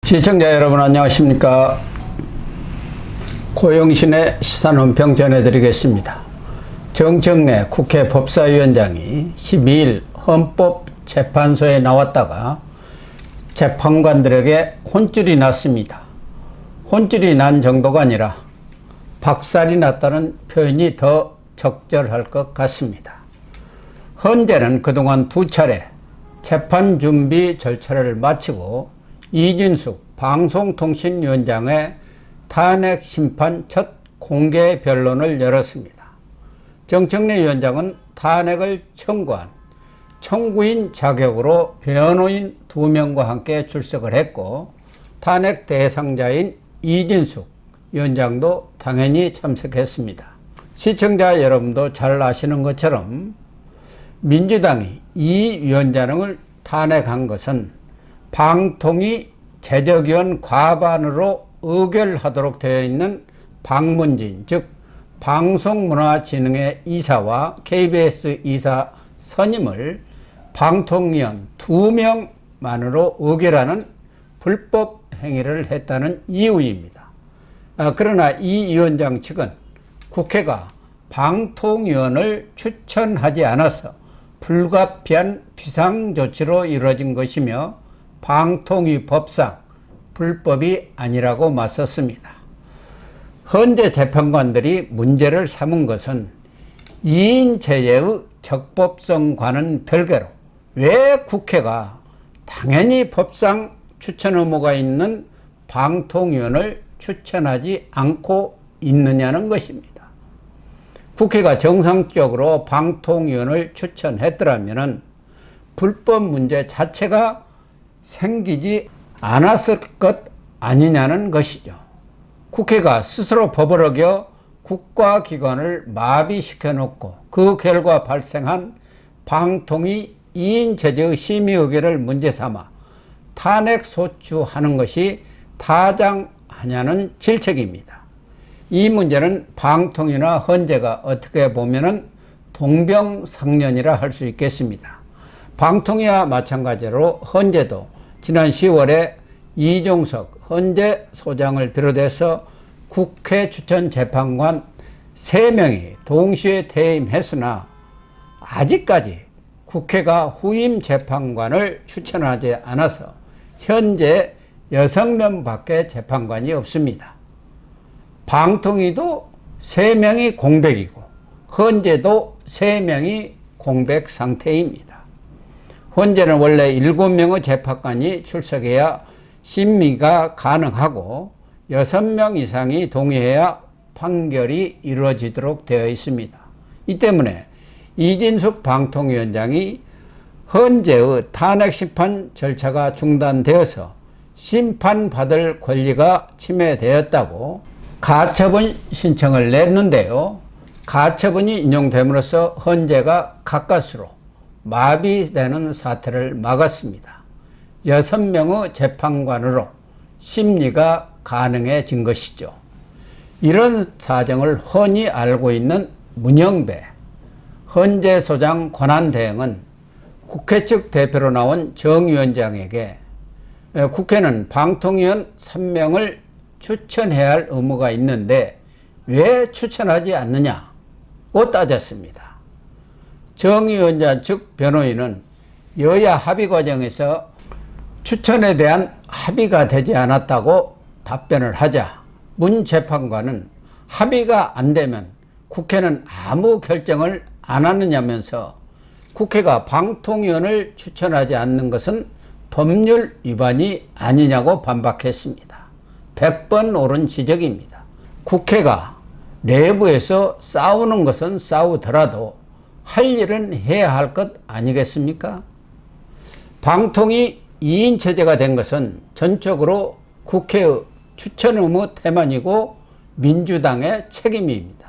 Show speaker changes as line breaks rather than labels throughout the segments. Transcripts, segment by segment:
시청자 여러분 안녕하십니까. 고영신의 시사논평 전해드리겠습니다. 정청래 국회 법사위원장이 12일 헌법재판소에 나왔다가 재판관들에게 혼쭐이 났습니다. 혼쭐이 난 정도가 아니라 박살이 났다는 표현이 더 적절할 것 같습니다. 헌재는 그동안 두 차례 재판 준비 절차를 마치고 이진숙 방송통신위원장의 탄핵 심판 첫 공개 변론을 열었습니다. 정청래 위원장은 탄핵을 청구한 청구인 자격으로 변호인 2명과 함께 출석을 했고, 탄핵 대상자인 이진숙 위원장도 당연히 참석했습니다. 시청자 여러분도 잘 아시는 것처럼 민주당이 이 위원장을 탄핵한 것은 방통위 제적위원 과반으로 의결하도록 되어 있는 박문진, 즉 방송문화진흥회 이사와 KBS 이사 선임을 방통위원 2명만으로 의결하는 불법 행위를 했다는 이유입니다. 그러나 이 위원장 측은 국회가 방통위원을 추천하지 않아서 불가피한 비상조치로 이루어진 것이며 방통위 법상 불법이 아니라고 맞섰습니다. 헌재 재판관들이 문제를 삼은 것은 2인 체제의 적법성과는 별개로 왜 국회가 당연히 법상 추천 의무가 있는 방통위원을 추천하지 않고 있느냐는 것입니다. 국회가 정상적으로 방통위원을 추천했더라면 불법 문제 자체가 생기지 않았을 것 아니냐는 것이죠. 국회가 스스로 법을 어겨 국가기관을 마비시켜 놓고 그 결과 발생한 방통위 2인 체제의 심의 의결을 문제 삼아 탄핵 소추하는 것이 타당하냐는 질책입니다. 이 문제는 방통위나 헌재가 어떻게 보면은 동병상련이라 할 수 있겠습니다. 방통위와 마찬가지로 헌재도 지난 10월에 이종석 헌재소장을 비롯해서 국회 추천 재판관 3명이 동시에 퇴임했으나 아직까지 국회가 후임 재판관을 추천하지 않아서 현재 6명밖에 재판관이 없습니다. 방통위도 3명이 공백이고 헌재도 3명이 공백 상태입니다. 헌재는 원래 7명의 재판관이 출석해야 심리가 가능하고 6명 이상이 동의해야 판결이 이루어지도록 되어 있습니다. 이 때문에 이진숙 방통위원장이 헌재의 탄핵 심판 절차가 중단되어서 심판받을 권리가 침해되었다고 가처분 신청을 냈는데요. 가처분이 인용됨으로써 헌재가 가까스로 마비되는 사태를 막았습니다. 6명의 재판관으로 심리가 가능해진 것이죠. 이런 사정을 훤히 알고 있는 문영배 헌재소장 권한대행은 국회 측 대표로 나온 정 위원장에게 국회는 방통위원 3명을 추천해야 할 의무가 있는데 왜 추천하지 않느냐고 따졌습니다. 정 위원장 측 변호인은 여야 합의 과정에서 추천에 대한 합의가 되지 않았다고 답변을 하자 문 재판관은 합의가 안 되면 국회는 아무 결정을 안 하느냐면서 국회가 방통위원을 추천하지 않는 것은 법률 위반이 아니냐고 반박했습니다. 100번 옳은 지적입니다. 국회가 내부에서 싸우는 것은 싸우더라도 할 일은 해야 할 것 아니겠습니까? 방통위 2인 체제가 된 것은 전적으로 국회의 추천 의무 태만이고 민주당의 책임입니다.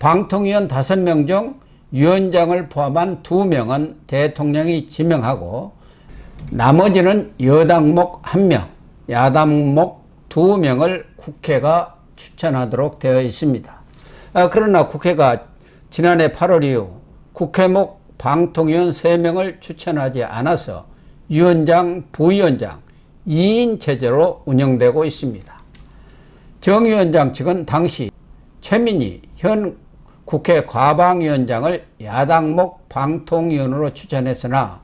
방통위원 5명 중 위원장을 포함한 2명은 대통령이 지명하고 나머지는 여당목 1명, 야당목 2명을 국회가 추천하도록 되어 있습니다. 그러나 국회가 지난해 8월 이후 국회목 방통위원 3명을 추천하지 않아서 위원장, 부위원장, 2인 체제로 운영되고 있습니다. 정 위원장 측은 당시 최민희 현 국회 과방위원장을 야당목 방통위원으로 추천했으나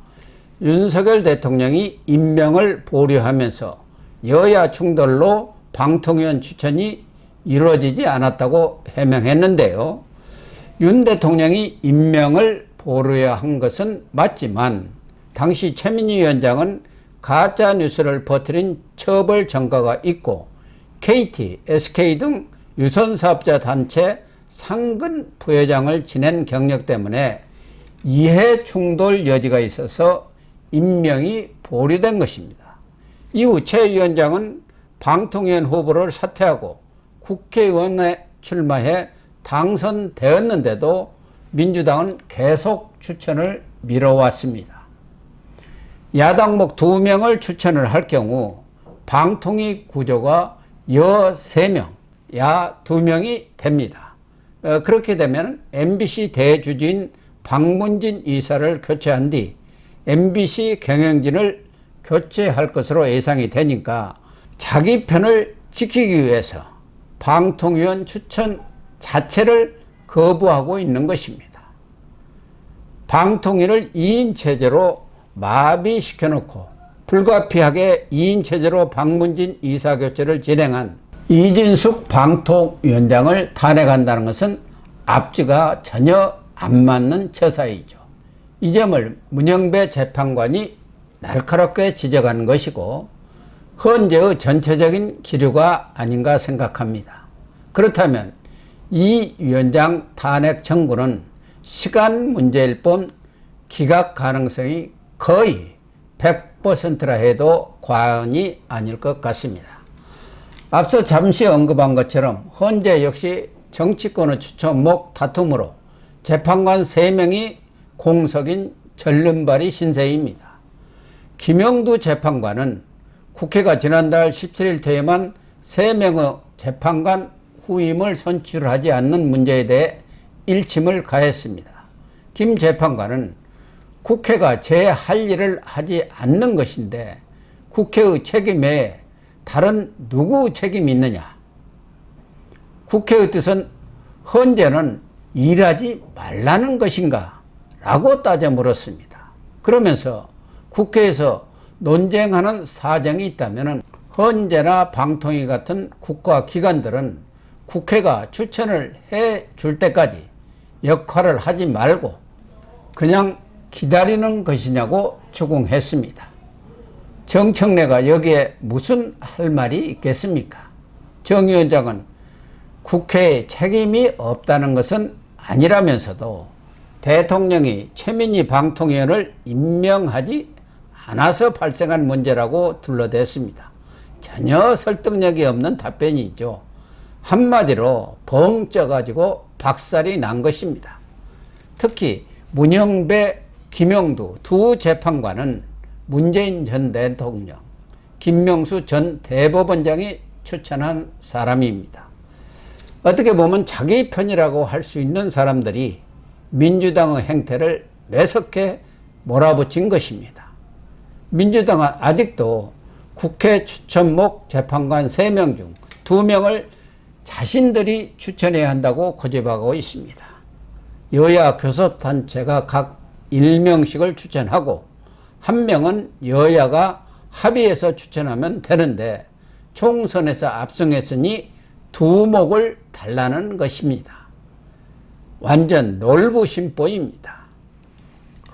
윤석열 대통령이 임명을 보류하면서 여야 충돌로 방통위원 추천이 이루어지지 않았다고 해명했는데요. 윤 대통령이 임명을 보류한 것은 맞지만 당시 최민희 위원장은 가짜 뉴스를 퍼뜨린 처벌 전가가 있고 KT, SK 등 유선사업자 단체 상근 부회장을 지낸 경력 때문에 이해 충돌 여지가 있어서 임명이 보류된 것입니다. 이후 최 위원장은 방통위원 후보를 사퇴하고 국회의원에 출마해 당선되었는데도 민주당은 계속 추천을 미뤄왔습니다. 야당목 2명을 추천을 할 경우 방통위 구조가 여 3명, 야 2명이 됩니다. 그렇게 되면 MBC 대주주인 박문진 이사를 교체한 뒤 MBC 경영진을 교체할 것으로 예상이 되니까 자기 편을 지키기 위해서 방통위원 추천 자체를 거부하고 있는 것입니다. 방통위를 2인 체제로 마비시켜놓고 불가피하게 2인 체제로 박문진 이사 교체를 진행한 이진숙 방통위원장을 탄핵한다는 것은 앞뒤가 전혀 안 맞는 처사이죠. 이 점을 문영배 재판관이 날카롭게 지적하는 것이고 헌재의 전체적인 기류가 아닌가 생각합니다. 그렇다면 이 위원장 탄핵 청구는 시간 문제일 뿐 기각 가능성이 거의 100%라 해도 과언이 아닐 것 같습니다. 앞서 잠시 언급한 것처럼 헌재 역시 정치권의 추천목 다툼으로 재판관 3명이 공석인 절름발이 신세입니다. 김영두 재판관은 국회가 지난달 17일 퇴임한 3명의 재판관 후임을 선출하지 않는 문제에 대해 일침을 가했습니다. 김 재판관은 국회가 제 할 일을 하지 않는 것인데 국회의 책임 외에 다른 누구 책임이 있느냐? 국회의 뜻은 헌재는 일하지 말라는 것인가? 라고 따져 물었습니다. 그러면서 국회에서 논쟁하는 사정이 있다면 헌재나 방통위 같은 국가기관들은 국회가 추천을 해 줄 때까지 역할을 하지 말고 그냥 기다리는 것이냐고 추궁했습니다. 정청래가 여기에 무슨 할 말이 있겠습니까? 정 위원장은 국회에 책임이 없다는 것은 아니라면서도 대통령이 최민희 방통위원을 임명하지 않아서 발생한 문제라고 둘러댔습니다. 전혀 설득력이 없는 답변이죠. 한마디로 벙 쪄가지고 박살이 난 것입니다. 특히 문영배, 김영두 두 재판관은 문재인 전 대통령, 김명수 전 대법원장이 추천한 사람입니다. 어떻게 보면 자기 편이라고 할 수 있는 사람들이 민주당의 행태를 매섭게 몰아붙인 것입니다. 민주당은 아직도 국회 추천목 재판관 3명 중 2명을 자신들이 추천해야 한다고 고집하고 있습니다. 여야 교섭단체가 각 1명씩을 추천하고 1명은 여야가 합의해서 추천하면 되는데 총선에서 압승했으니 2목을 달라는 것입니다. 완전 놀부심보입니다.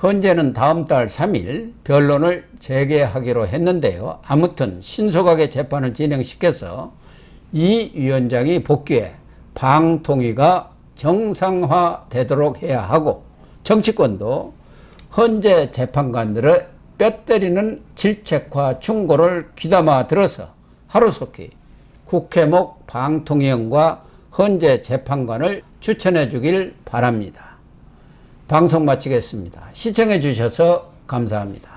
헌재는 다음 달 3일 변론을 재개하기로 했는데요. 아무튼 신속하게 재판을 진행시켜서 이 위원장이 복귀해 방통위가 정상화되도록 해야 하고 정치권도 헌재 재판관들의 뼈 때리는 질책과 충고를 귀담아 들어서 하루속히 국회목 방통위원과 헌재 재판관을 추천해 주길 바랍니다. 방송 마치겠습니다. 시청해 주셔서 감사합니다.